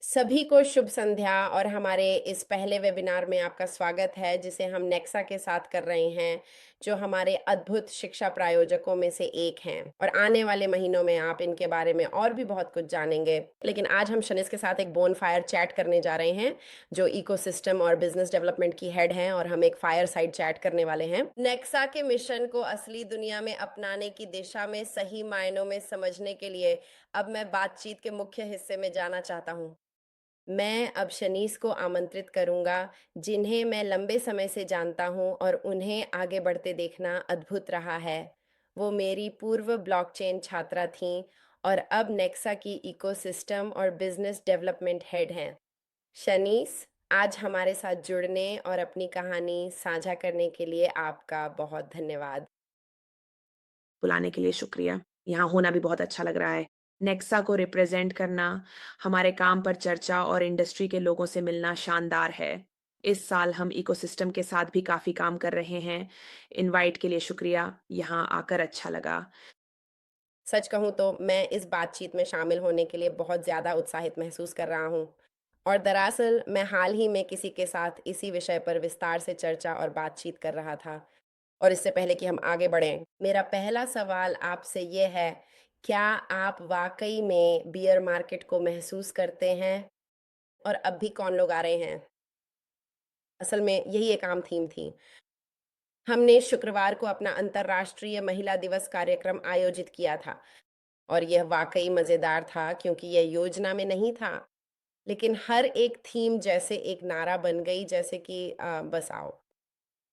सभी को शुभ संध्या और हमारे इस पहले वेबिनार में आपका स्वागत है जिसे हम नेक्सा के साथ कर रहे हैं जो हमारे अद्भुत शिक्षा प्रायोजकों में से एक हैं और आने वाले महीनों में आप इनके बारे में और भी बहुत कुछ जानेंगे। लेकिन आज हम शनिस के साथ एक बोन फायर चैट करने जा रहे हैं जो इकोसिस्टम और बिजनेस डेवलपमेंट की हेड हैं और हम एक फायर साइड चैट करने वाले हैं। नेक्सा के मिशन को असली दुनिया में अपनाने की दिशा में सही मायनों में समझने के लिए अब मैं बातचीत के मुख्य हिस्से में जाना चाहता हूँ। मैं अब शनीस को आमंत्रित करूंगा जिन्हें मैं लंबे समय से जानता हूं और उन्हें आगे बढ़ते देखना अद्भुत रहा है। वो मेरी पूर्व ब्लॉकचेन छात्रा थीं और अब नेक्सा की इकोसिस्टम और बिजनेस डेवलपमेंट हेड हैं। शनीस, आज हमारे साथ जुड़ने और अपनी कहानी साझा करने के लिए आपका बहुत धन्यवाद। बुलाने के लिए शुक्रिया। यहाँ होना भी बहुत अच्छा लग रहा है। नेक्सा को रिप्रेज़ेंट करना, हमारे काम पर चर्चा और इंडस्ट्री के लोगों से मिलना शानदार है। इस साल हम इकोसिस्टम के साथ भी काफ़ी काम कर रहे हैं। इनवाइट के लिए शुक्रिया, यहाँ आकर अच्छा लगा। सच कहूँ तो मैं इस बातचीत में शामिल होने के लिए बहुत ज़्यादा उत्साहित महसूस कर रहा हूँ और दरअसल मैं हाल ही में किसी के साथ इसी विषय पर विस्तार से चर्चा और बातचीत कर रहा था। और इससे पहले कि हम आगे बढ़ें, मेरा पहला सवाल आपसे ये है, क्या आप वाक़ई में बियर मार्केट को महसूस करते हैं? और अब भी कौन लोग आ रहे हैं? असल में यही एक आम थीम थी। हमने शुक्रवार को अपना अंतर्राष्ट्रीय महिला दिवस कार्यक्रम आयोजित किया था और यह वाक़ई मज़ेदार था क्योंकि यह योजना में नहीं था, लेकिन हर एक थीम जैसे एक नारा बन गई जैसे कि बस आओ।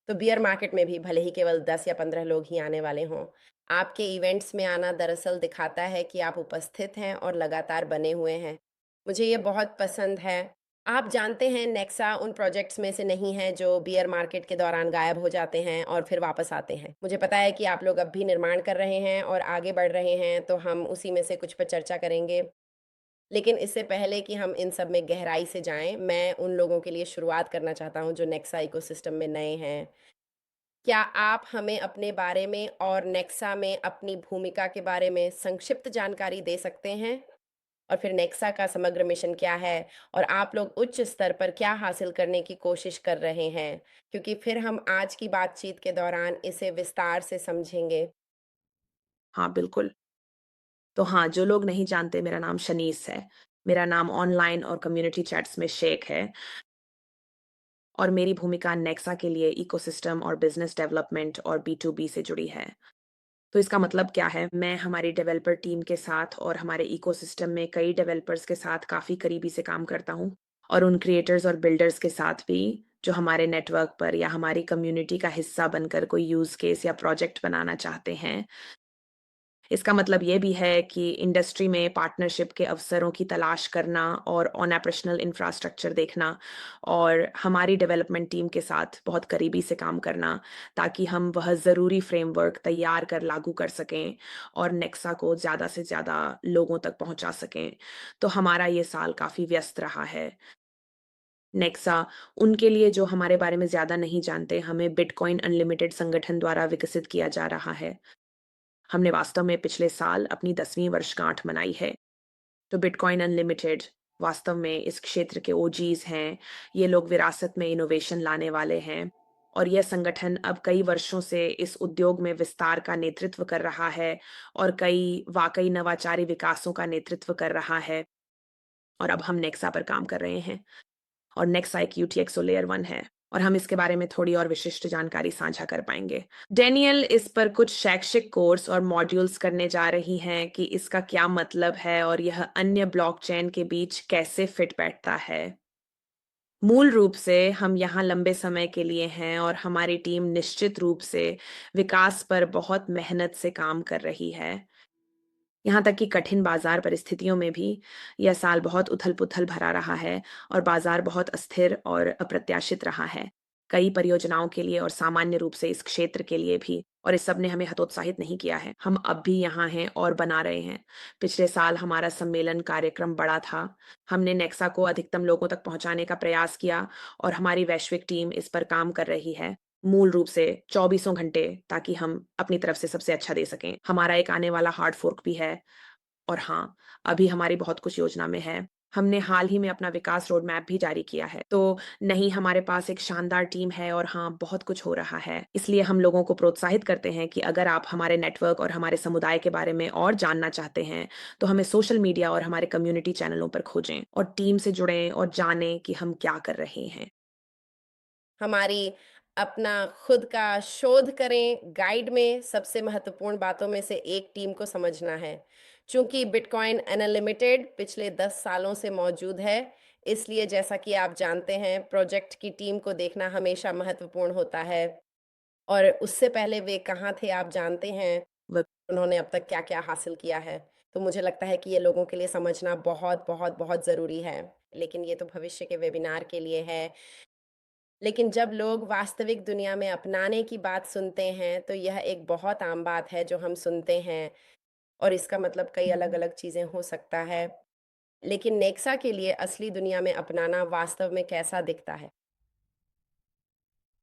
तो बियर मार्केट में भी भले ही केवल 10 या 15 लोग ही आने वाले हों, आपके इवेंट्स में आना दरअसल दिखाता है कि आप उपस्थित हैं और लगातार बने हुए हैं। मुझे ये बहुत पसंद है। आप जानते हैं नेक्सा उन प्रोजेक्ट्स में से नहीं है जो बियर मार्केट के दौरान गायब हो जाते हैं और फिर वापस आते हैं। मुझे पता है कि आप लोग अब भी निर्माण कर रहे हैं और आगे बढ़ रहे हैं, तो हम उसी में से कुछ पर चर्चा करेंगे। लेकिन इससे पहले कि हम इन सब में गहराई से जाएँ, मैं उन लोगों के लिए शुरुआत करना चाहता हूँ जो नेक्सा इकोसिस्टम में नए हैं। क्या आप हमें अपने बारे में और नेक्सा में अपनी भूमिका के बारे में संक्षिप्त जानकारी दे सकते हैं? और फिर नेक्सा का समग्र मिशन क्या है? और आप लोग उच्च स्तर पर क्या हासिल करने की कोशिश कर रहे हैं? क्योंकि फिर हम आज की बातचीत के दौरान इसे विस्तार से समझेंगे। हाँ, बिल्कुल। तो हाँ, जो लोग नहीं जानते, मेरा नाम शनीस है। मेरा नाम ऑनलाइन और कम्युनिटी चैट्स में शेख है और मेरी भूमिका नेक्सा के लिए इकोसिस्टम और बिज़नेस डेवलपमेंट और बी2बी से जुड़ी है। तो इसका मतलब क्या है? मैं हमारी डेवलपर टीम के साथ और हमारे इकोसिस्टम में कई डेवलपर्स के साथ काफ़ी करीबी से काम करता हूँ और उन क्रिएटर्स और बिल्डर्स के साथ भी, जो हमारे नेटवर्क पर या हमारी कम्युनिटी का हिस्सा बनकर कोई यूज़ केस या प्रोजेक्ट बनाना चाहते हैं। इसका मतलब ये भी है कि इंडस्ट्री में पार्टनरशिप के अवसरों की तलाश करना और ऑन ऑपरेशनल इंफ्रास्ट्रक्चर देखना और हमारी डेवलपमेंट टीम के साथ बहुत करीबी से काम करना, ताकि हम वह ज़रूरी फ्रेमवर्क तैयार कर लागू कर सकें और नेक्सा को ज़्यादा से ज़्यादा लोगों तक पहुंचा सकें। तो हमारा ये साल काफ़ी व्यस्त रहा है। नेक्सा, उनके लिए जो हमारे बारे में ज़्यादा नहीं जानते, हमें बिटकॉइन अनलिमिटेड संगठन द्वारा विकसित किया जा रहा है। हमने वास्तव में पिछले साल अपनी 10वीं वर्षगांठ मनाई है। तो बिटकॉइन अनलिमिटेड वास्तव में इस क्षेत्र के ओजीज हैं। ये लोग विरासत में इनोवेशन लाने वाले हैं और यह संगठन अब कई वर्षों से इस उद्योग में विस्तार का नेतृत्व कर रहा है और कई वाकई नवाचारी विकासों का नेतृत्व कर रहा है। और अब हम नेक्सा पर काम कर रहे हैं और नेक्सा एक यूटीएक्सओ लेयर 1 है और हम इसके बारे में थोड़ी और विशिष्ट जानकारी साझा कर पाएंगे। डेनियल इस पर कुछ शैक्षिक कोर्स और मॉड्यूल्स करने जा रही हैं कि इसका क्या मतलब है और यह अन्य ब्लॉकचेन के बीच कैसे फिट बैठता है। मूल रूप से हम यहाँ लंबे समय के लिए हैं और हमारी टीम निश्चित रूप से विकास पर बहुत मेहनत से काम कर रही है। यहाँ तक कि कठिन बाजार परिस्थितियों में भी यह साल बहुत उथल-पुथल भरा रहा है और बाजार बहुत अस्थिर और अप्रत्याशित रहा है, कई परियोजनाओं के लिए और सामान्य रूप से इस क्षेत्र के लिए भी। और इस सब ने हमें हतोत्साहित नहीं किया है। हम अब भी यहाँ हैं और बना रहे हैं। पिछले साल हमारा सम्मेलन कार्यक्रम बड़ा था। हमने नेक्सा को अधिकतम लोगों तक पहुँचाने का प्रयास किया और हमारी वैश्विक टीम इस पर काम कर रही है। मूल रूप से चौबीसों घंटे, ताकि हम अपनी तरफ से सबसे अच्छा दे सकें। हमारा एक आने वाला हार्ड फोर्क भी है और हाँ, अभी हमारी बहुत कुछ योजना में है। हमने हाल ही में अपना विकास रोड मैप भी जारी किया है। तो नहीं, हमारे पास एक शानदार टीम है और हाँ, बहुत कुछ हो रहा है। इसलिए हम लोगों को प्रोत्साहित करते हैं कि अगर आप हमारे नेटवर्क और हमारे समुदाय के बारे में और जानना चाहते हैं, तो हमें सोशल मीडिया और हमारे कम्युनिटी चैनलों पर खोजें और टीम से जुड़ें और जानें कि हम क्या कर रहे हैं। हमारी अपना खुद का शोध करें, गाइड में सबसे महत्वपूर्ण बातों में से एक टीम को समझना है। चूँकि बिटकॉइन अनलिमिटेड पिछले 10 सालों से मौजूद है, इसलिए जैसा कि आप जानते हैं, प्रोजेक्ट की टीम को देखना हमेशा महत्वपूर्ण होता है। और उससे पहले वे कहाँ थे आप जानते हैं, व उन्होंने अब तक क्या-क्या हासिल किया है। तो मुझे लगता है कि ये लोगों के लिए समझना बहुत, बहुत, बहुत ज़रूरी है। लेकिन ये तो भविष्य के वेबिनार के लिए है। लेकिन जब लोग वास्तविक दुनिया में अपनाने की बात सुनते हैं, तो यह एक बहुत आम बात है जो हम सुनते हैं और इसका मतलब कई अलग-अलग चीज़ें हो सकता है। लेकिन नेक्सा के लिए असली दुनिया में अपनाना वास्तव में कैसा दिखता है?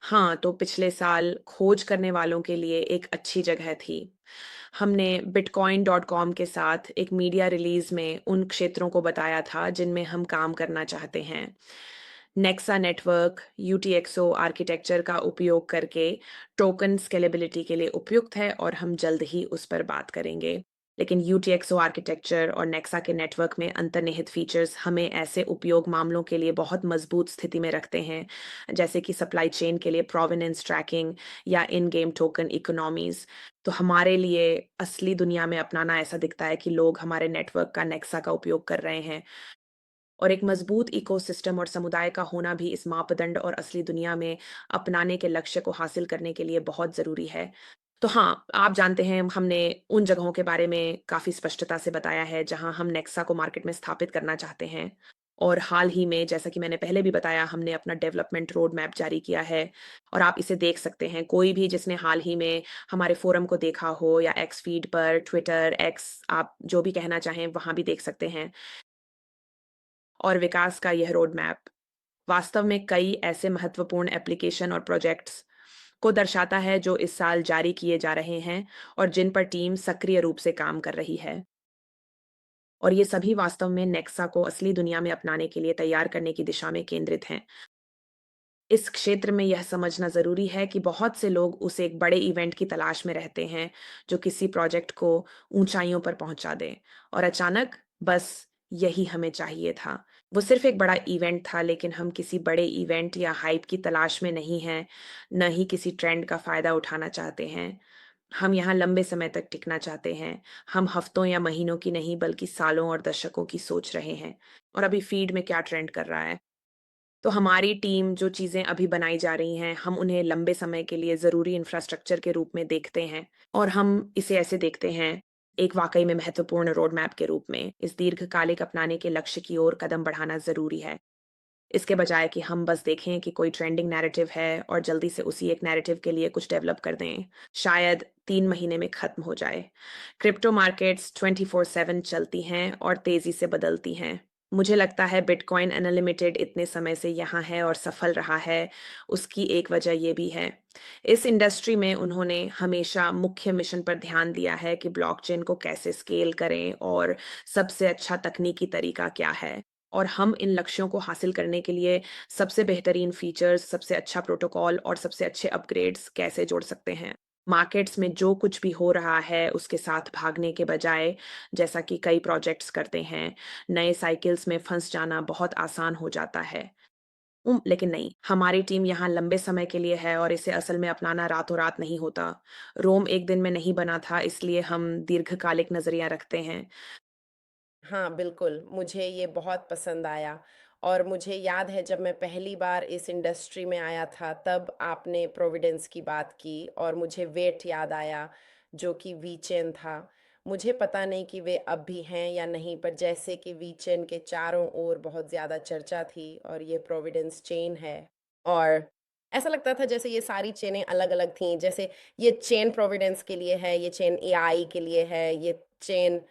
हाँ, तो पिछले साल खोज करने वालों के लिए एक अच्छी जगह थी। हमने bitcoin.com के साथ एक मीडिया रिलीज़ में उन क्षेत्रों को बताया था जिनमें हम काम करना चाहते हैं। नेक्सा नेटवर्क यूटीएक्सओ आर्किटेक्चर का उपयोग करके टोकन स्केलेबिलिटी के लिए उपयुक्त है और हम जल्द ही उस पर बात करेंगे। लेकिन यूटीएक्सओ आर्किटेक्चर और नेक्सा के नेटवर्क में अंतर्निहित फीचर्स हमें ऐसे उपयोग मामलों के लिए बहुत मजबूत स्थिति में रखते हैं, जैसे कि सप्लाई चेन के लिए प्रोवेनेंस ट्रैकिंग या इन गेम टोकन इकोनॉमीज। तो हमारे लिए असली दुनिया में अपनाना ऐसा दिखता है कि लोग हमारे नेटवर्क का नेक्सा का उपयोग कर रहे हैं, और एक मजबूत इकोसिस्टम और समुदाय का होना भी इस मापदंड और असली दुनिया में अपनाने के लक्ष्य को हासिल करने के लिए बहुत ज़रूरी है। तो हाँ, आप जानते हैं हमने उन जगहों के बारे में काफ़ी स्पष्टता से बताया है जहाँ हम नेक्सा को मार्केट में स्थापित करना चाहते हैं। और हाल ही में, जैसा कि मैंने पहले भी बताया, हमने अपना डेवलपमेंट रोड मैप जारी किया है और आप इसे देख सकते हैं। कोई भी जिसने हाल ही में हमारे फोरम को देखा हो या एक्स फीड पर, ट्विटर, एक्स, आप जो भी कहना चाहें वहाँ भी देख सकते हैं। और विकास का यह रोड मैप वास्तव में कई ऐसे महत्वपूर्ण एप्लीकेशन और प्रोजेक्ट्स को दर्शाता है जो इस साल जारी किए जा रहे हैं और जिन पर टीम सक्रिय रूप से काम कर रही है। और ये सभी वास्तव में नेक्सा को असली दुनिया में अपनाने के लिए तैयार करने की दिशा में केंद्रित हैं। इस क्षेत्र में यह समझना ज़रूरी है कि बहुत से लोग उस एक बड़े इवेंट की तलाश में रहते हैं, जो किसी प्रोजेक्ट को ऊँचाइयों पर पहुँचा दे, और अचानक बस यही हमें चाहिए था। वो सिर्फ़ एक बड़ा इवेंट था, लेकिन हम किसी बड़े इवेंट या हाइप की तलाश में नहीं हैं, न ही किसी ट्रेंड का फ़ायदा उठाना चाहते हैं। हम यहाँ लंबे समय तक टिकना चाहते हैं। हम हफ्तों या महीनों की नहीं, बल्कि सालों और दशकों की सोच रहे हैं। और अभी फ़ीड में क्या ट्रेंड कर रहा है? तो हमारी टीम जो चीज़ें अभी बनाई जा रही हैं, हम उन्हें लंबे समय के लिए ज़रूरी इंफ्रास्ट्रक्चर के रूप में देखते हैं, और हम इसे ऐसे देखते हैं, एक वाक़ई में महत्वपूर्ण रोड मैप के रूप में। इस दीर्घकालिक अपनाने के लक्ष्य की ओर कदम बढ़ाना ज़रूरी है। इसके बजाय कि हम बस देखें कि कोई ट्रेंडिंग नैरेटिव है और जल्दी से उसी एक नैरेटिव के लिए कुछ डेवलप कर दें, शायद 3 महीने में खत्म हो जाए। क्रिप्टो मार्केट्स 24/7 चलती हैं और तेज़ी से बदलती हैं। मुझे लगता है बिटकॉइन अनलिमिटेड इतने समय से यहाँ है और सफल रहा है, उसकी एक वजह ये भी है। इस इंडस्ट्री में उन्होंने हमेशा मुख्य मिशन पर ध्यान दिया है कि ब्लॉकचेन को कैसे स्केल करें और सबसे अच्छा तकनीकी तरीका क्या है। और हम इन लक्ष्यों को हासिल करने के लिए सबसे बेहतरीन फीचर्स, सबसे अच्छा प्रोटोकॉल और सबसे अच्छे अपग्रेड्स कैसे जोड़ सकते हैं। मार्केट्स में जो कुछ भी हो रहा है उसके साथ भागने के बजाय, जैसा कि कई प्रोजेक्ट्स करते हैं, नए साइकिल्स में फंस जाना बहुत आसान हो जाता है। लेकिन नहीं, हमारी टीम यहाँ लंबे समय के लिए है और इसे असल में अपनाना रातों रात नहीं होता। रोम एक दिन में नहीं बना था, इसलिए हम दीर्घकालिक नजरिया रखते हैं। हाँ, बिल्कुल, मुझे ये बहुत पसंद आया और मुझे याद है जब मैं पहली बार इस इंडस्ट्री में आया था, तब आपने प्रोविडेंस की बात की और मुझे वेट याद आया, जो कि वीचेन था। मुझे पता नहीं कि वे अब भी हैं या नहीं, पर जैसे कि वीचेन के चारों ओर बहुत ज़्यादा चर्चा थी और ये प्रोविडेंस चेन है और ऐसा लगता था जैसे ये सारी चेनें अलग-अलग थीं। जैसे ये चेन प्रोविडेंस के लिए है, ये चेन एआई के लिए है, ये चेन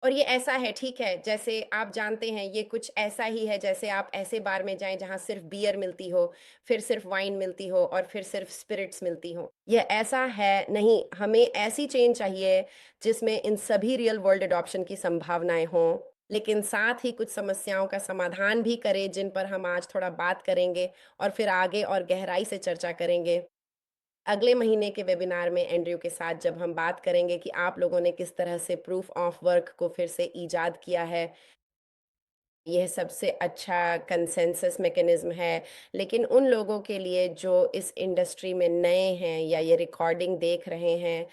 और ये ऐसा है, ठीक है, जैसे आप जानते हैं ये कुछ ऐसा ही है जैसे आप ऐसे बार में जाएँ जहाँ सिर्फ़ बियर मिलती हो, फिर सिर्फ़ वाइन मिलती हो और फिर सिर्फ़ स्पिरिट्स मिलती हों। ये ऐसा है नहीं, हमें ऐसी चेन चाहिए जिसमें इन सभी रियल वर्ल्ड एडॉप्शन की संभावनाएँ हों लेकिन साथ ही कुछ समस्याओं का समाधान भी करें जिन पर हम आज थोड़ा बात करेंगे और फिर आगे और गहराई से चर्चा करेंगे। अगले महीने के वेबिनार में एंड्रयू के साथ जब हम बात करेंगे कि आप लोगों ने किस तरह से प्रूफ ऑफ वर्क को फिर से इजाद किया है, यह सबसे अच्छा कंसेंसस मैकेनिज़्म है। लेकिन उन लोगों के लिए जो इस इंडस्ट्री में नए हैं या ये रिकॉर्डिंग देख रहे हैं,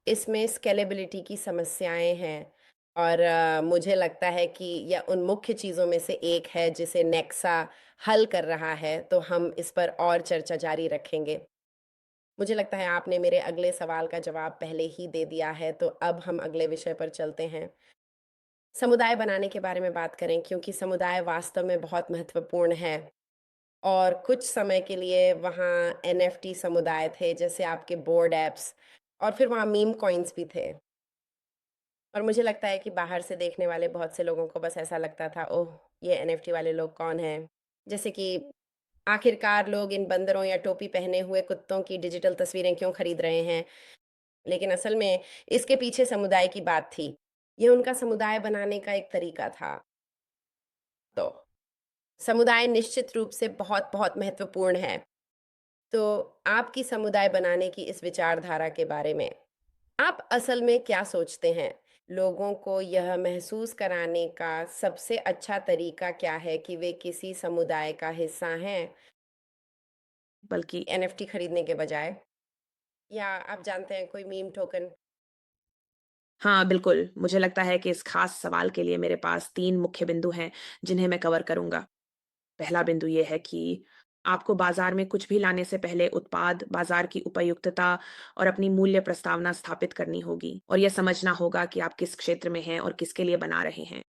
इसमें स्केलेबिलिटी की समस्याएँ हैं और मुझे लगता है कि यह उन मुख्य चीज़ों में से एक है जिसे नेक्सा हल कर रहा है, तो हम इस पर और चर्चा जारी रखेंगे। मुझे लगता है आपने मेरे अगले सवाल का जवाब पहले ही दे दिया है, तो अब हम अगले विषय पर चलते हैं। समुदाय बनाने के बारे में बात करें क्योंकि समुदाय वास्तव में बहुत महत्वपूर्ण है और कुछ समय के लिए वहाँ एनएफटी समुदाय थे, जैसे आपके बोर्ड ऐप्स और फिर वहाँ मीम कॉइन्स भी थे। और मुझे लगता है कि बाहर से देखने वाले बहुत से लोगों को बस ऐसा लगता था, ओह! ये एनएफटी वाले लोग कौन हैं? जैसे कि आखिरकार लोग इन बंदरों या टोपी पहने हुए कुत्तों की डिजिटल तस्वीरें क्यों खरीद रहे हैं? लेकिन असल में इसके पीछे समुदाय की बात थी। ये उनका समुदाय बनाने का एक तरीका था। तो समुदाय निश्चित रूप से बहुत-बहुत महत्वपूर्ण है। तो आपकी समुदाय बनाने की इस विचारधारा के बारे में आप असल में क्या सोचते हैं? लोगों को यह महसूस कराने का सबसे अच्छा तरीका क्या है कि वे किसी समुदाय का हिस्सा हैं, बल्कि एनएफटी खरीदने के बजाय? या आप जानते हैं कोई मीम टोकन? हाँ, बिल्कुल, मुझे लगता है कि इस खास सवाल के लिए मेरे पास 3 मुख्य बिंदु हैं, जिन्हें मैं कवर करूँगा। पहला बिंदु ये है कि आपको बाज़ार में कुछ भी लाने से पहले उत्पाद, बाज़ार की उपयुक्तता और अपनी मूल्य प्रस्तावना स्थापित करनी होगी और यह समझना होगा कि आप किस क्षेत्र में हैं और किसके लिए बना रहे हैं।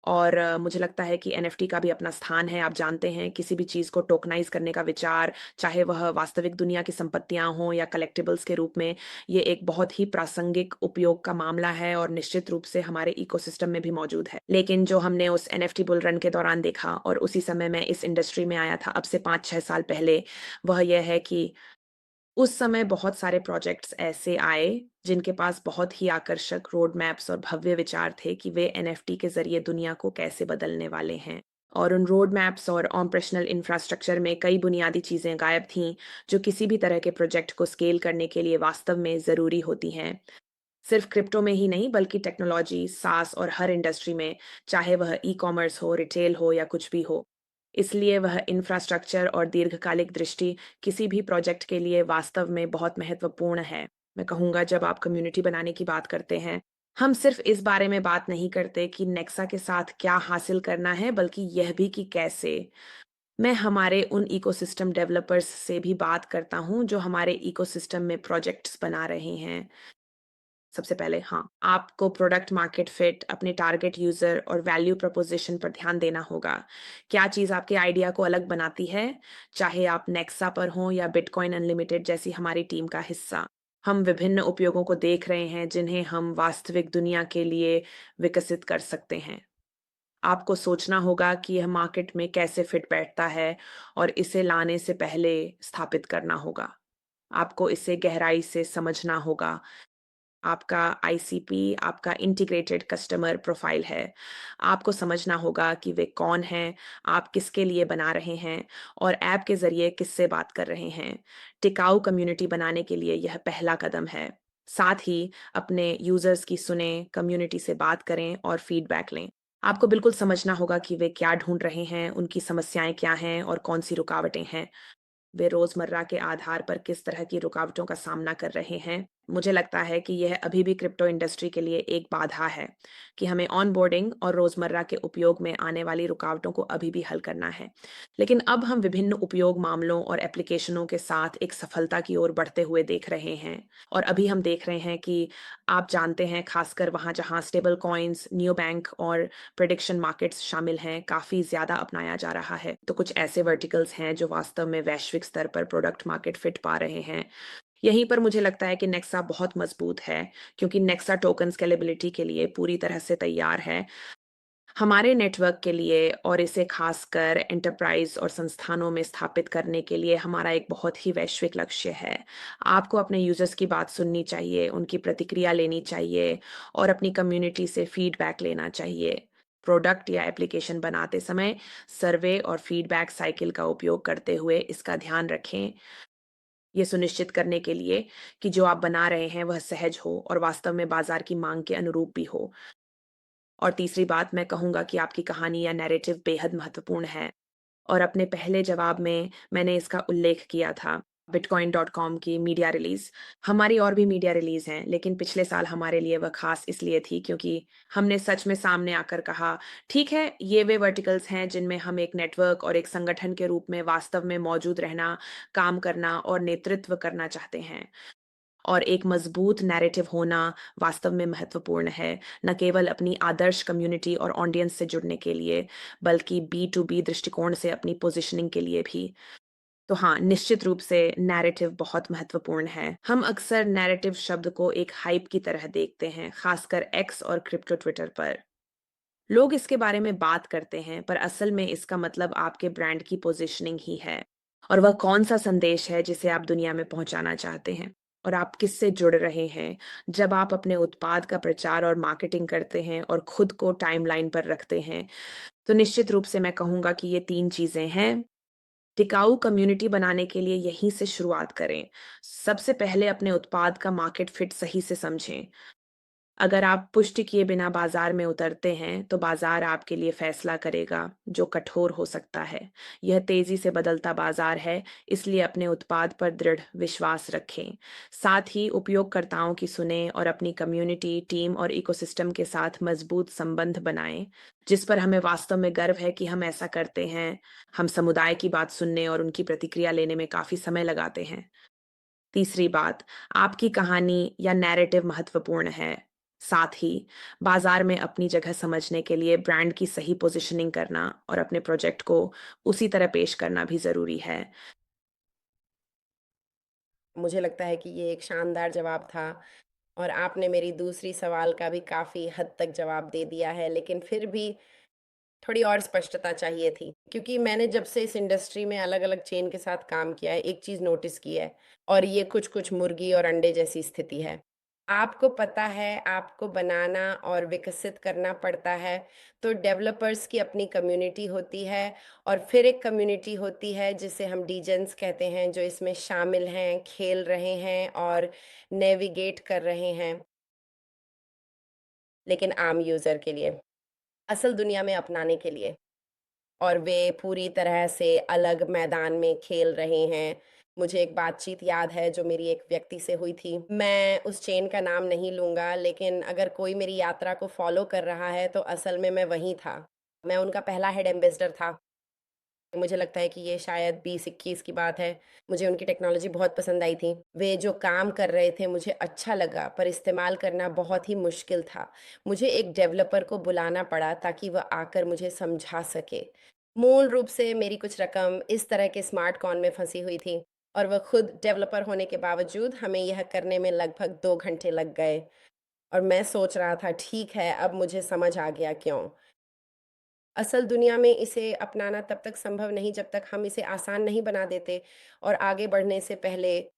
और मुझे लगता है कि एनएफटी का भी अपना स्थान है। आप जानते हैं, किसी भी चीज़ को टोकनाइज़ करने का विचार, चाहे वह वास्तविक दुनिया की संपत्तियाँ हों या कलेक्टिबल्स के रूप में, ये एक बहुत ही प्रासंगिक उपयोग का मामला है और निश्चित रूप से हमारे इकोसिस्टम में भी मौजूद है। लेकिन जो हमने उस एनएफटी बुल रन के दौरान देखा और उसी समय मैं इस इंडस्ट्री में आया था, अब से 5-6 साल पहले, वह यह है कि उस समय बहुत सारे प्रोजेक्ट्स ऐसे आए, जिनके पास बहुत ही आकर्षक रोड मैप्स और भव्य विचार थे कि वे एनएफटी के ज़रिए दुनिया को कैसे बदलने वाले हैं। और उन रोड मैप्स और ऑपरेशनल इंफ्रास्ट्रक्चर में कई बुनियादी चीज़ें गायब थीं, जो किसी भी तरह के प्रोजेक्ट को स्केल करने के लिए वास्तव में ज़रूरी होती हैं। सिर्फ क्रिप्टो में ही नहीं, बल्कि टेक्नोलॉजी, सास और हर इंडस्ट्री में, चाहे वह ई-कॉमर्स हो, रिटेल हो या कुछ भी हो। इसलिए वह इंफ्रास्ट्रक्चर और दीर्घकालिक दृष्टि किसी भी प्रोजेक्ट के लिए वास्तव में बहुत महत्वपूर्ण है। मैं कहूँगा, जब आप कम्युनिटी बनाने की बात करते हैं, हम सिर्फ इस बारे में बात नहीं करते कि नेक्सा के साथ क्या हासिल करना है, बल्कि यह भी कि कैसे। मैं हमारे उन इकोसिस्टम डेवलपर्स से भी बात करता हूँ जो हमारे इकोसिस्टम में प्रोजेक्ट्स बना रहे हैं। सबसे पहले हाँ, आपको प्रोडक्ट मार्केट फिट, अपने टारगेट यूज़र और वैल्यू प्रोपोज़िशन पर ध्यान देना होगा। क्या चीज़ आपके आइडिया को अलग बनाती है? चाहे आप नेक्सा पर हों या बिटकॉइन अनलिमिटेड जैसी हमारी टीम का हिस्सा। हम विभिन्न उपयोगों को देख रहे हैं जिन्हें हम वास्तविक दुनिया के लिए विकसित कर सकते हैं। आपको सोचना होगा कि यह मार्केट में कैसे फिट बैठता है और इसे लाने से पहले स्थापित करना होगा। आपको इसे गहराई से समझना होगा। आपका आईसीपी, आपका इंटीग्रेटेड कस्टमर प्रोफाइल है। आपको समझना होगा कि वे कौन हैं, आप किसके लिए बना रहे हैं और ऐप के ज़रिए किससे बात कर रहे हैं। टिकाऊ कम्युनिटी बनाने के लिए यह पहला कदम है। साथ ही अपने यूज़र्स की सुनें, कम्युनिटी से बात करें और फीडबैक लें। आपको बिल्कुल समझना होगा कि वे क्या ढूँढ रहे हैं, उनकी समस्याएँ क्या हैं और कौन-सी रुकावटें हैं। वे रोजमर्रा के आधार पर किस तरह की रुकावटों का सामना कर रहे हैं। मुझे लगता है कि यह अभी भी क्रिप्टो इंडस्ट्री के लिए एक बाधा है कि हमें ऑनबोर्डिंग और रोजमर्रा के उपयोग में आने वाली रुकावटों को अभी भी हल करना है। लेकिन अब हम विभिन्न उपयोग मामलों और एप्लीकेशनों के साथ एक सफलता की ओर बढ़ते हुए देख रहे हैं। और अभी हम देख रहे हैं कि आप जानते हैं, खासकर वहाँ जहाँ स्टेबल कॉइन्स, नियो बैंक और प्रेडिक्शन मार्केट्स शामिल हैं, काफ़ी ज़्यादा अपनाया जा रहा है। तो कुछ ऐसे वर्टिकल्स हैं जो वास्तव में वैश्विक स्तर पर प्रोडक्ट मार्केट फिट पा रहे हैं। यहीं पर मुझे लगता है कि नेक्सा बहुत मजबूत है, क्योंकि नेक्सा टोकन स्केलेबिलिटी के लिए पूरी तरह से तैयार है। हमारे नेटवर्क के लिए और इसे खासकर एंटरप्राइज और संस्थानों में स्थापित करने के लिए हमारा एक बहुत ही वैश्विक लक्ष्य है। आपको अपने यूजर्स की बात सुननी चाहिए, उनकी प्रतिक्रिया लेनी चाहिए और अपनी कम्युनिटी से फीडबैक लेना चाहिए। प्रोडक्ट या एप्लीकेशन बनाते समय सर्वे और फीडबैक साइकिल का उपयोग करते हुए इसका ध्यान रखें। ये सुनिश्चित करने के लिए कि जो आप बना रहे हैं वह सहज हो और वास्तव में बाजार की मांग के अनुरूप भी हो। और तीसरी बात मैं कहूँगा कि आपकी कहानी या नैरेटिव बेहद महत्वपूर्ण है। और अपने पहले जवाब में मैंने इसका उल्लेख किया था, बिटकॉइन.कॉम की मीडिया रिलीज़। हमारी और भी मीडिया रिलीज़ हैं, लेकिन पिछले साल हमारे लिए वह ख़ास इसलिए थी क्योंकि हमने सच में सामने आकर कहा, ठीक है, ये वे वर्टिकल्स हैं जिनमें हम एक नेटवर्क और एक संगठन के रूप में वास्तव में मौजूद रहना, काम करना और नेतृत्व करना चाहते हैं। और एक मजबूत नैरेटिव होना वास्तव में महत्वपूर्ण है, न केवल अपनी आदर्श कम्युनिटी और ऑडियंस से जुड़ने के लिए, बल्कि बी टू बी दृष्टिकोण से अपनी पोजीशनिंग के लिए भी। तो हाँ, निश्चित रूप से नैरेटिव बहुत महत्वपूर्ण है। हम अक्सर नैरेटिव शब्द को एक हाइप की तरह देखते हैं, खासकर एक्स और क्रिप्टो ट्विटर पर। लोग इसके बारे में बात करते हैं, पर असल में इसका मतलब आपके ब्रांड की पोजीशनिंग ही है और वह कौन-सा संदेश है जिसे आप दुनिया में पहुंचाना चाहते हैं और आप किससे जुड़ रहे हैं। जब आप अपने उत्पाद का प्रचार और मार्केटिंग करते हैं और खुद को टाइमलाइन पर रखते हैं, तो निश्चित रूप से मैं कहूँगा कि ये 3 चीज़ें हैं। टिकाऊ कम्युनिटी बनाने के लिए यहीं से शुरुआत करें। सबसे पहले अपने उत्पाद का मार्केट फिट सही से समझें। अगर आप पुष्टि किए बिना बाजार में उतरते हैं, तो बाजार आपके लिए फैसला करेगा, जो कठोर हो सकता है। यह तेजी से बदलता बाजार है, इसलिए अपने उत्पाद पर दृढ़ विश्वास रखें। साथ ही उपयोगकर्ताओं की सुनें और अपनी कम्युनिटी, टीम और इकोसिस्टम के साथ मजबूत संबंध बनाएं, जिस पर हमें वास्तव में गर्व है कि हम ऐसा करते हैं। हम समुदाय की बात सुनने और उनकी प्रतिक्रिया लेने में काफी समय लगाते हैं। तीसरी बात, आपकी कहानी या नैरेटिव महत्वपूर्ण है। साथ ही बाजार में अपनी जगह समझने के लिए ब्रांड की सही पोजीशनिंग करना और अपने प्रोजेक्ट को उसी तरह पेश करना भी ज़रूरी है। मुझे लगता है कि ये एक शानदार जवाब था और आपने मेरी दूसरी सवाल का भी काफ़ी हद तक जवाब दे दिया है, लेकिन फिर भी थोड़ी और स्पष्टता चाहिए थी। क्योंकि मैंने जब से इस इंडस्ट्री में अलग-अलग चेन के साथ काम किया है, एक चीज़ नोटिस की है और ये कुछ-कुछ मुर्गी और अंडे जैसी स्थिति है। आपको पता है, आपको बनाना और विकसित करना पड़ता है, तो डेवलपर्स की अपनी कम्युनिटी होती है और फिर एक कम्युनिटी होती है जिसे हम डीजेंस कहते हैं, जो इसमें शामिल हैं, खेल रहे हैं और नेविगेट कर रहे हैं, लेकिन आम यूज़र के लिए, असल दुनिया में अपनाने के लिए। और वे पूरी तरह से अलग मैदान में खेल रहे हैं। मुझे एक बातचीत याद है जो मेरी एक व्यक्ति से हुई थी। मैं उस चेन का नाम नहीं लूँगा, लेकिन अगर कोई मेरी यात्रा को फ़ॉलो कर रहा है तो असल में मैं वहीं था। मैं उनका पहला हेड एम्बेसडर था। मुझे लगता है कि ये शायद 20-21 की बात है। मुझे उनकी टेक्नोलॉजी बहुत पसंद आई थी। वे जो काम कर रहे थे मुझे अच्छा लगा, पर इस्तेमाल करना बहुत ही मुश्किल था। मुझे एक डेवलपर को बुलाना पड़ा ताकि वह आकर मुझे समझा सके। मूल रूप से मेरी कुछ रकम इस तरह के स्मार्ट कॉन में फँसी हुई थी और वह खुद डेवलपर होने के बावजूद हमें यह करने में लगभग 2 घंटे लग गए और मैं सोच रहा था ठीक है, अब मुझे समझ आ गया क्यों। असल दुनिया में इसे अपनाना तब तक संभव नहीं जब तक हम इसे आसान नहीं बना देते और आगे बढ़ने से पहले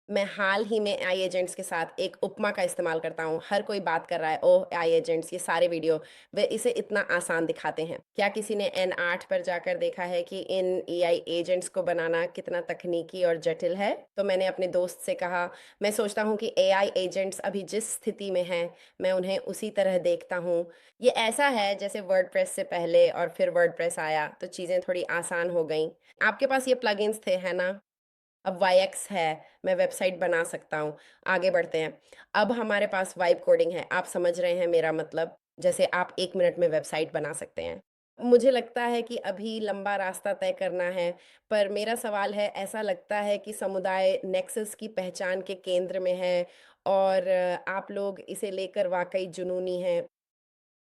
मैं हाल ही में एआई एजेंट्स के साथ एक उपमा का इस्तेमाल करता हूँ। हर कोई बात कर रहा है, ओह! एआई एजेंट्स ये सारे वीडियो, वे इसे इतना आसान दिखाते हैं। क्या किसी ने एन8 पर जाकर देखा है कि इन एआई एजेंट्स को बनाना कितना तकनीकी और जटिल है? तो मैंने अपने दोस्त से कहा, मैं सोचता हूँ कि एआई एजेंट्स अभी जिस स्थिति में हैं, मैं उन्हें उसी तरह देखता हूँ। ये ऐसा है जैसे वर्डप्रेस से पहले और फिर वर्डप्रेस आया, तो चीज़ें थोड़ी आसान हो गईं। आपके पास ये प्लगइन्स थे, है ना? अब वाईएक्स है, मैं वेबसाइट बना सकता हूँ। आगे बढ़ते हैं। अब हमारे पास वाइब कोडिंग है, आप समझ रहे हैं मेरा मतलब? जैसे आप 1 मिनट में वेबसाइट बना सकते हैं। मुझे लगता है कि अभी लंबा रास्ता तय करना है, पर मेरा सवाल है, ऐसा लगता है कि समुदाय नेक्सस की पहचान के केंद्र में है और आप लोग इसे लेकर वाक़ई जुनूनी हैं।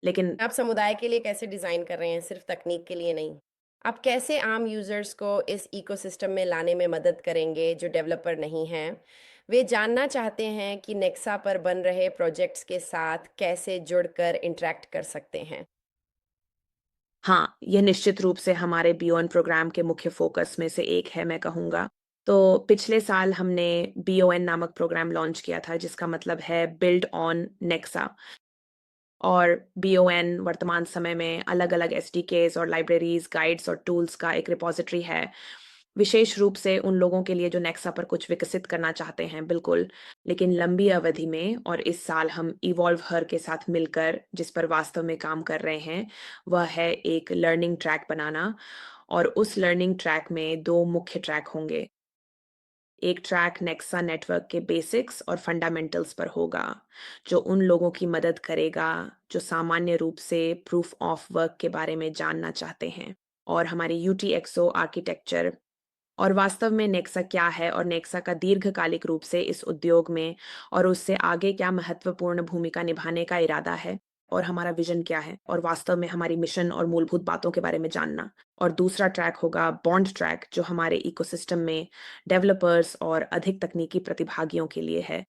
लेकिन आप समुदाय के लिए कैसे डिज़ाइन कर रहे हैं, सिर्फ़ तकनीक के लिए नहीं? आप कैसे आम यूज़र्स को इस इकोसिस्टम में लाने में मदद करेंगे जो डेवलपर नहीं हैं? वे जानना चाहते हैं कि नेक्सा पर बन रहे प्रोजेक्ट्स के साथ कैसे जुड़कर इंटरैक्ट कर सकते हैं। हाँ, यह निश्चित रूप से हमारे बियॉन्ड प्रोग्राम के मुख्य फोकस में से एक है, मैं कहूँगा। तो पिछले साल हमने बीओएन नामक प्रोग्राम लॉन्च किया था, जिसका मतलब है बिल्ड ऑन नेक्सा। और बीओएन वर्तमान समय में अलग-अलग एसडीकेज़ और लाइब्रेरीज़, गाइड्स और टूल्स का एक रिपॉजिटरी है, विशेष रूप से उन लोगों के लिए जो नेक्सा पर कुछ विकसित करना चाहते हैं, बिल्कुल। लेकिन लंबी अवधि में और इस साल हम इवॉल्व हर के साथ मिलकर जिस पर वास्तव में काम कर रहे हैं, वह है एक लर्निंग ट्रैक बनाना और उस लर्निंग ट्रैक में 2 मुख्य ट्रैक होंगे। एक ट्रैक नेक्सा नेटवर्क के बेसिक्स और फंडामेंटल्स पर होगा, जो उन लोगों की मदद करेगा जो सामान्य रूप से प्रूफ ऑफ वर्क के बारे में जानना चाहते हैं और हमारी यूटीएक्सओ आर्किटेक्चर और वास्तव में नेक्सा क्या है और नेक्सा का दीर्घकालिक रूप से इस उद्योग में और उससे आगे क्या महत्वपूर्ण भूमिका निभाने का इरादा है और हमारा विजन क्या है और वास्तव में हमारी मिशन और मूलभूत बातों के बारे में जानना। और दूसरा ट्रैक होगा बॉन्ड ट्रैक, जो हमारे इकोसिस्टम में डेवलपर्स और अधिक तकनीकी प्रतिभागियों के लिए है।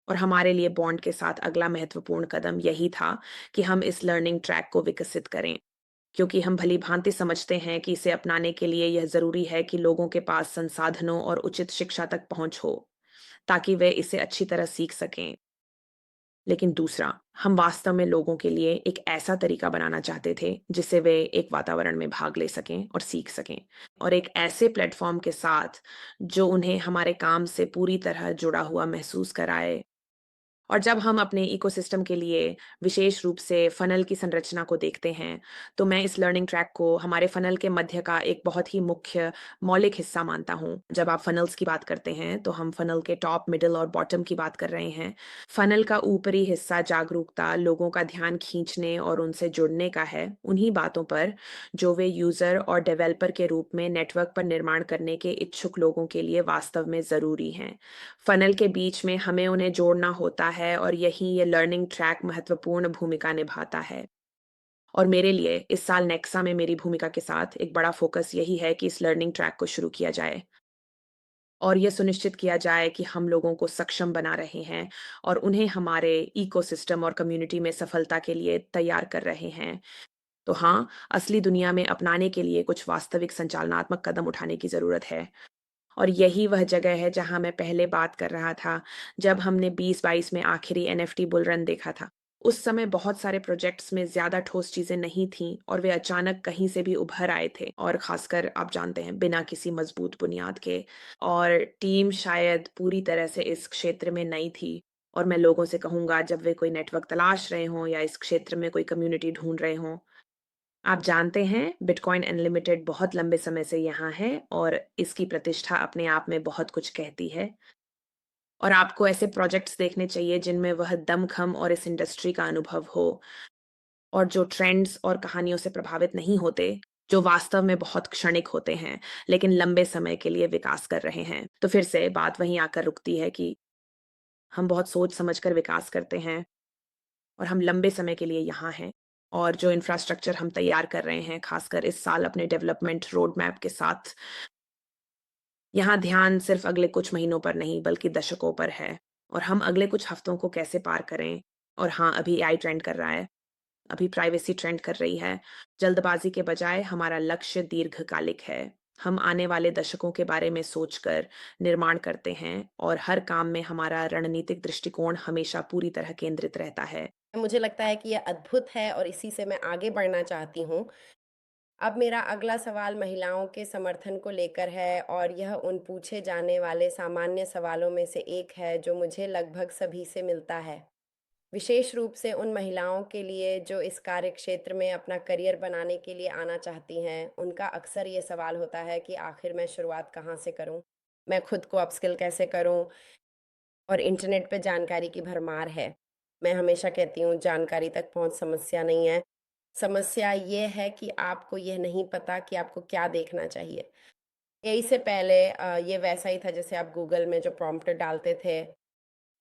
और हमारे लिए बॉन्ड के साथ अगला महत्वपूर्ण कदम यही था कि हम इस लर्निंग ट्रैक को विकसित करें, क्योंकि हम भली-भांति समझते हैं कि इसे अपनाने के लिए यह ज़रूरी है कि लोगों के पास संसाधनों और उचित शिक्षा तक पहुँच हो, ताकि वे इसे अच्छी तरह सीख सकें। लेकिन दूसरा, हम वास्तव में लोगों के लिए एक ऐसा तरीका बनाना चाहते थे, जिससे वे एक वातावरण में भाग ले सकें और सीख सकें, और एक ऐसे प्लेटफ़ॉर्म के साथ, जो उन्हें हमारे काम से पूरी तरह जुड़ा हुआ महसूस कराए। और जब हम अपने इकोसिस्टम के लिए विशेष रूप से फ़नल की संरचना को देखते हैं, तो मैं इस लर्निंग ट्रैक को हमारे फ़नल के मध्य का एक बहुत ही मुख्य मौलिक हिस्सा मानता हूँ। जब आप फ़नल्स की बात करते हैं, तो हम फ़नल के टॉप, मिडल और बॉटम की बात कर रहे हैं। फ़नल का ऊपरी हिस्सा जागरूकता, लोगों का ध्यान खींचने और उनसे जुड़ने का है, उन्हीं बातों पर जो वे यूज़र और डेवलपर के रूप में नेटवर्क पर निर्माण करने के इच्छुक लोगों के लिए वास्तव में ज़रूरी हैं। फ़नल के बीच में हमें उन्हें जोड़ना होता है और यहीं ये लर्निंग ट्रैक महत्वपूर्ण भूमिका निभाता है। और मेरे लिए इस साल नेक्सा में मेरी भूमिका के साथ एक बड़ा फ़ोकस यही है कि इस लर्निंग ट्रैक को शुरू किया जाए और ये सुनिश्चित किया जाए कि हम लोगों को सक्षम बना रहे हैं और उन्हें हमारे इकोसिस्टम और कम्युनिटी में सफलता के लिए तैयार कर रहे हैं। तो हाँ, असली दुनिया में अपनाने के लिए कुछ वास्तविक संचालनात्मक कदम उठाने की ज़रूरत है। और यही वह जगह है जहाँ मैं पहले बात कर रहा था, जब हमने 2022 में आखिरी एनएफटी बुल रन देखा था। उस समय बहुत सारे प्रोजेक्ट्स में ज़्यादा ठोस चीज़ें नहीं थीं और वे अचानक कहीं से भी उभर आए थे, और ख़ासकर आप जानते हैं, बिना किसी मज़बूत बुनियाद के। और टीम शायद पूरी तरह से इस क्षेत्र में नई थी, और मैं लोगों से कहूँगा, जब वे कोई नेटवर्क तलाश रहे हों या इस क्षेत्र में कोई कम्युनिटी ढूँढ रहे हों, आप जानते हैं, बिटकॉइन अनलिमिटेड बहुत लंबे समय से यहाँ है और इसकी प्रतिष्ठा अपने आप में बहुत कुछ कहती है। और आपको ऐसे प्रोजेक्ट्स देखने चाहिए जिनमें वह दमखम और इस इंडस्ट्री का अनुभव हो, और जो ट्रेंड्स और कहानियों से प्रभावित नहीं होते, जो वास्तव में बहुत क्षणिक होते हैं, लेकिन लंबे समय के लिए विकास कर रहे हैं। तो फिर से बात वहीं आकर रुकती है कि हम बहुत सोच समझ कर विकास करते हैं और हम लंबे समय के लिए यहाँ हैं। और जो इंफ्रास्ट्रक्चर हम तैयार कर रहे हैं, खासकर इस साल अपने डेवलपमेंट रोड मैप के साथ, यहाँ ध्यान सिर्फ अगले कुछ महीनों पर नहीं, बल्कि दशकों पर है। और हम अगले कुछ हफ्तों को कैसे पार करें। और हाँ, अभी एआई ट्रेंड कर रहा है, अभी प्राइवेसी ट्रेंड कर रही है। जल्दबाजी के बजाय हमारा लक्ष्य दीर्घकालिक है। हम आने वाले दशकों के बारे में सोचकर निर्माण करते हैं, और हर काम में हमारा रणनीतिक दृष्टिकोण हमेशा पूरी तरह केंद्रित रहता है। मुझे लगता है कि ये अद्भुत है और इसी से मैं आगे बढ़ना चाहती हूँ। अब मेरा अगला सवाल महिलाओं के समर्थन को लेकर है और यह उन पूछे जाने वाले सामान्य सवालों में से एक है जो मुझे लगभग सभी से मिलता है। विशेष रूप से उन महिलाओं के लिए जो इस कार्य क्षेत्र में अपना करियर बनाने के लिए आना चाहती हैं, उनका अक्सर ये सवाल होता है कि आखिर मैं शुरुआत कहाँ से करूँ? मैं खुद को अपस्किल कैसे करूँ? और इंटरनेट पे जानकारी की भरमार है। मैं हमेशा कहती हूँ जानकारी तक पहुँच समस्या नहीं है। समस्या ये है कि आपको यह नहीं पता कि आपको क्या देखना चाहिए। एआई से पहले ये वैसा ही था जैसे आप गूगल में जो प्रॉम्प्ट डालते थे,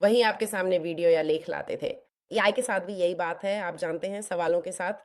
वही आपके सामने वीडियो या लेख लाते थे। एआई के साथ भी यही बात है, आप जानते हैं सवालों के साथ।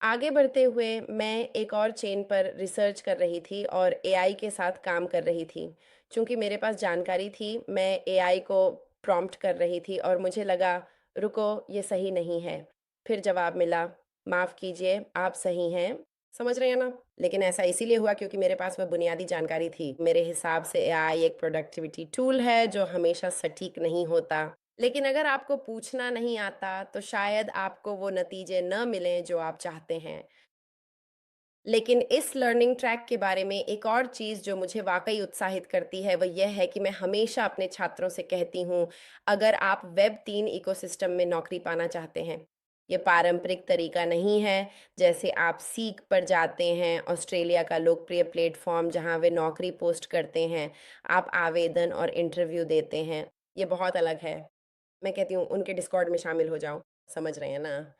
आगे बढ़ते हुए मैं एक और चेन पर रिसर्च कर रही थी और एआई के साथ काम कर रही थी। चूँकि मेरे पास जानकारी थी, मैं एआई को प्रॉम्प्ट कर रही थी और मुझे लगा, रुको, ये सही नहीं है। फिर जवाब मिला, माफ़ कीजिए, आप सही हैं। समझ रहे हैं ना? लेकिन ऐसा इसीलिए हुआ क्योंकि मेरे पास वह बुनियादी जानकारी थी। मेरे हिसाब से एआई एक प्रोडक्टिविटी टूल है जो हमेशा सटीक नहीं होता। लेकिन अगर आपको पूछना नहीं आता, तो शायद आपको वो नतीजे न मिलें जो आप चाहते हैं। लेकिन इस लर्निंग ट्रैक के बारे में एक और चीज़ जो मुझे वाक़ई उत्साहित करती है, वो ये है कि मैं हमेशा अपने छात्रों से कहती हूँ, अगर आप वेब 3 इकोसिस्टम में नौकरी पाना चाहते हैं, ये पारंपरिक तरीका नहीं है, जैसे आप सीक पर जाते हैं, ऑस्ट्रेलिया का लोकप्रिय प्लेटफ़ॉर्म जहाँ वे नौकरी पोस्ट करते हैं, आप आवेदन और इंटरव्यू देते हैं, ये बहुत अलग है। मैं कहती हूँ, उनके डिस्कॉर्ड में शामिल हो जाओ, समझ रहे हैं ना?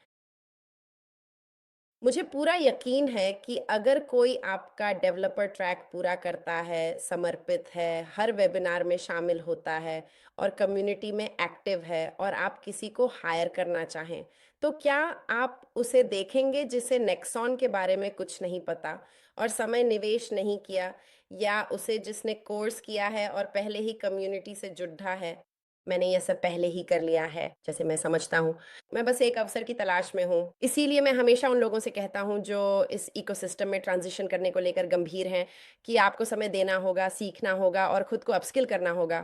मुझे पूरा यकीन है कि अगर कोई आपका डेवलपर ट्रैक पूरा करता है, समर्पित है, हर वेबिनार में शामिल होता है और कम्युनिटी में एक्टिव है और आप किसी को हायर करना चाहें, तो क्या आप उसे देखेंगे जिसे नेक्सॉन के बारे में कुछ नहीं पता और समय निवेश नहीं किया या उसे जिसने कोर्स किया है और पहले ही कम्युनिटी से जुड़ा है? मैंने ये सब पहले ही कर लिया है, जैसे मैं समझता हूँ। मैं बस एक अवसर की तलाश में हूँ। इसीलिए मैं हमेशा उन लोगों से कहता हूँ जो इस इकोसिस्टम में ट्रांज़िशन करने को लेकर गंभीर हैं कि आपको समय देना होगा, सीखना होगा और खुद को अपस्किल करना होगा।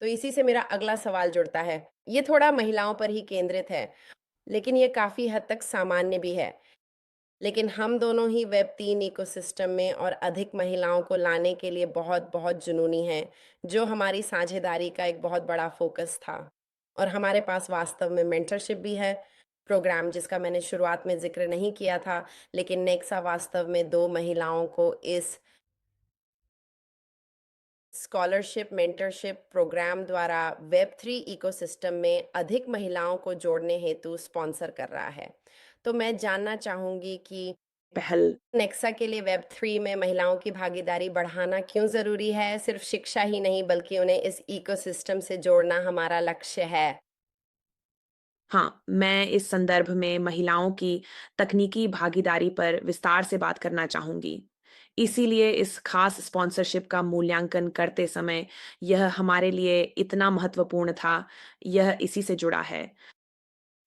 तो इसी से मेरा अगला सवाल जुड़ता है। ये थोड़ा महिलाओं पर ही केंद्रित है, लेकिन ये काफ़ी हद तक सामान्य भी है। लेकिन हम दोनों ही वेब 3 इकोसिस्टम में और अधिक महिलाओं को लाने के लिए बहुत-बहुत जुनूनी हैं, जो हमारी साझेदारी का एक बहुत बड़ा फ़ोकस था। और हमारे पास वास्तव में मेंटरशिप भी है, प्रोग्राम जिसका मैंने शुरुआत में ज़िक्र नहीं किया था, लेकिन नेक्सा वास्तव में 2 महिलाओं को इस स्कॉलरशिप मेंटरशिप प्रोग्राम द्वारा वेब 3 इकोसिस्टम में अधिक महिलाओं को जोड़ने हेतु स्पॉन्सर कर रहा है। तो मैं जानना चाहूँगी कि पहल नेक्सा के लिए वेब 3 में महिलाओं की भागीदारी बढ़ाना क्यों ज़रूरी है? सिर्फ शिक्षा ही नहीं बल्कि उन्हें इस इकोसिस्टम से जोड़ना हमारा लक्ष्य है। हाँ, मैं इस संदर्भ में महिलाओं की तकनीकी भागीदारी पर विस्तार से बात करना चाहूँगी। इसीलिए इस खास स्पॉन्सरशिप का मूल्यांकन करते समय यह हमारे लिए इतना महत्वपूर्ण था, यह इसी से जुड़ा है।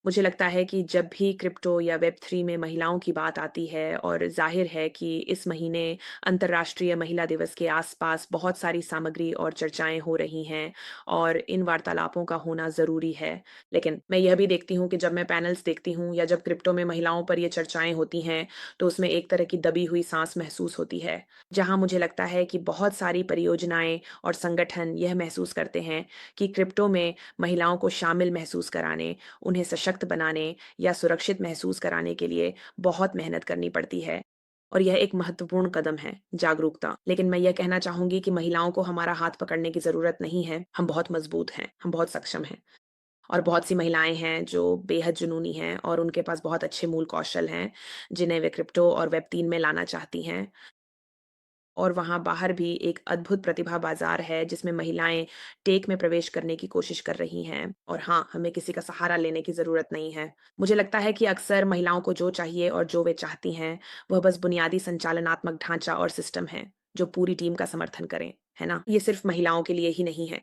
मुझे लगता है कि जब भी क्रिप्टो या वेब 3 में महिलाओं की बात आती है और ज़ाहिर है कि इस महीने अंतर्राष्ट्रीय महिला दिवस के आसपास बहुत सारी सामग्री और चर्चाएं हो रही हैं और इन वार्तालापों का होना ज़रूरी है। लेकिन मैं यह भी देखती हूँ कि जब मैं पैनल्स देखती हूँ या जब क्रिप्टो में महिलाओं पर ये चर्चाएं होती हैं, तो उसमें एक तरह की दबी हुई सांस महसूस होती है, जहाँ मुझे लगता है कि बहुत सारी परियोजनाएं और संगठन यह महसूस करते हैं कि क्रिप्टो में महिलाओं को शामिल महसूस कराने, उन्हें सशक्त बनाने या सुरक्षित महसूस कराने के लिए बहुत मेहनत करनी पड़ती है। और यह एक महत्वपूर्ण कदम है, जागरूकता। लेकिन मैं यह कहना चाहूंगी कि महिलाओं को हमारा हाथ पकड़ने की जरूरत नहीं है। हम बहुत मजबूत हैं, हम बहुत सक्षम हैं। और बहुत सी महिलाएं हैं जो बेहद जुनूनी हैं और उनके पास बहुत अच्छे मूल कौशल हैं, जिन्हें वे क्रिप्टो और वेब 3 में लाना चाहती हैं। और वहाँ बाहर भी एक अद्भुत प्रतिभा बाज़ार है, जिसमें महिलाएँ टेक में प्रवेश करने की कोशिश कर रही हैं। और हाँ, हमें किसी का सहारा लेने की ज़रूरत नहीं है। मुझे लगता है कि अक्सर महिलाओं को जो चाहिए और जो वे चाहती हैं, वह बस बुनियादी संचालनात्मक ढाँचा और सिस्टम है, जो पूरी टीम का समर्थन करें, है ना? ये सिर्फ़ महिलाओं के लिए ही नहीं है।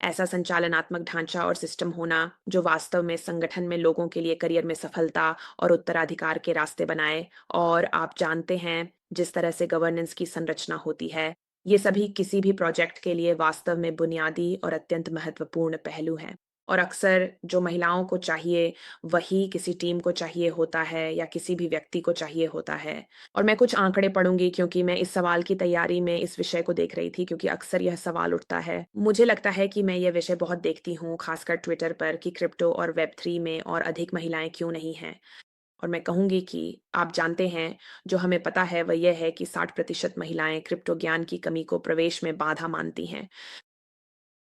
ऐसा संचालनात्मक ढांचा और सिस्टम होना जो वास्तव में संगठन में लोगों के लिए करियर में सफलता और उत्तराधिकार के रास्ते बनाए। और आप जानते हैं, जिस तरह से गवर्नेंस की संरचना होती है, ये सभी किसी भी प्रोजेक्ट के लिए वास्तव में बुनियादी और अत्यंत महत्वपूर्ण पहलू हैं। और अक्सर जो महिलाओं को चाहिए, वही किसी टीम को चाहिए होता है या किसी भी व्यक्ति को चाहिए होता है। और मैं कुछ आंकड़े पढ़ूँगी क्योंकि मैं इस सवाल की तैयारी में इस विषय को देख रही थी, क्योंकि अक्सर यह सवाल उठता है। मुझे लगता है कि मैं यह विषय बहुत देखती हूँ, खासकर ट्विटर पर, कि क्रिप्टो और वेब 3 में और अधिक महिलाएँ क्यों नहीं हैं? और मैं कहूँगी कि आप जानते हैं, जो हमें पता है वह यह है कि 60% महिलाएँ क्रिप्टो ज्ञान की कमी को प्रवेश में बाधा मानती हैं।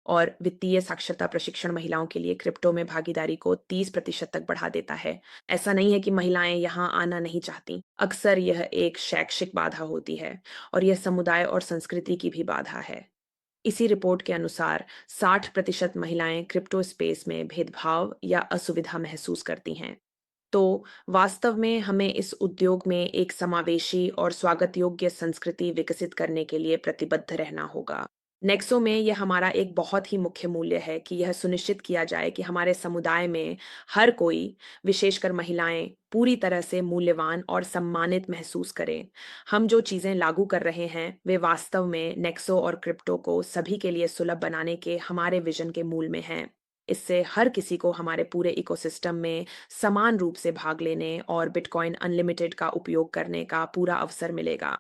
और वित्तीय साक्षरता प्रशिक्षण महिलाओं के लिए क्रिप्टो में भागीदारी को 30% तक बढ़ा देता है। ऐसा नहीं है कि महिलाएं यहाँ आना नहीं चाहती। अक्सर यह एक शैक्षिक बाधा होती है और यह समुदाय और संस्कृति की भी बाधा है। इसी रिपोर्ट के अनुसार 60% महिलाएं क्रिप्टो स्पेस में भेदभाव या असुविधा महसूस करती हैं। तो वास्तव में हमें इस उद्योग में एक समावेशी और स्वागत योग्य संस्कृति विकसित करने के लिए प्रतिबद्ध रहना होगा। नेक्सो में यह हमारा एक बहुत ही मुख्य मूल्य है कि यह सुनिश्चित किया जाए कि हमारे समुदाय में हर कोई, विशेषकर महिलाएं, पूरी तरह से मूल्यवान और सम्मानित महसूस करें। हम जो चीजें लागू कर रहे हैं, वे वास्तव में नेक्सो और क्रिप्टो को सभी के लिए सुलभ बनाने के हमारे विजन के मूल में हैं। इससे हर किसी को हमारे पूरे इकोसिस्टम में समान रूप से भाग लेने और बिटकॉइन अनलिमिटेड का उपयोग करने का पूरा अवसर मिलेगा।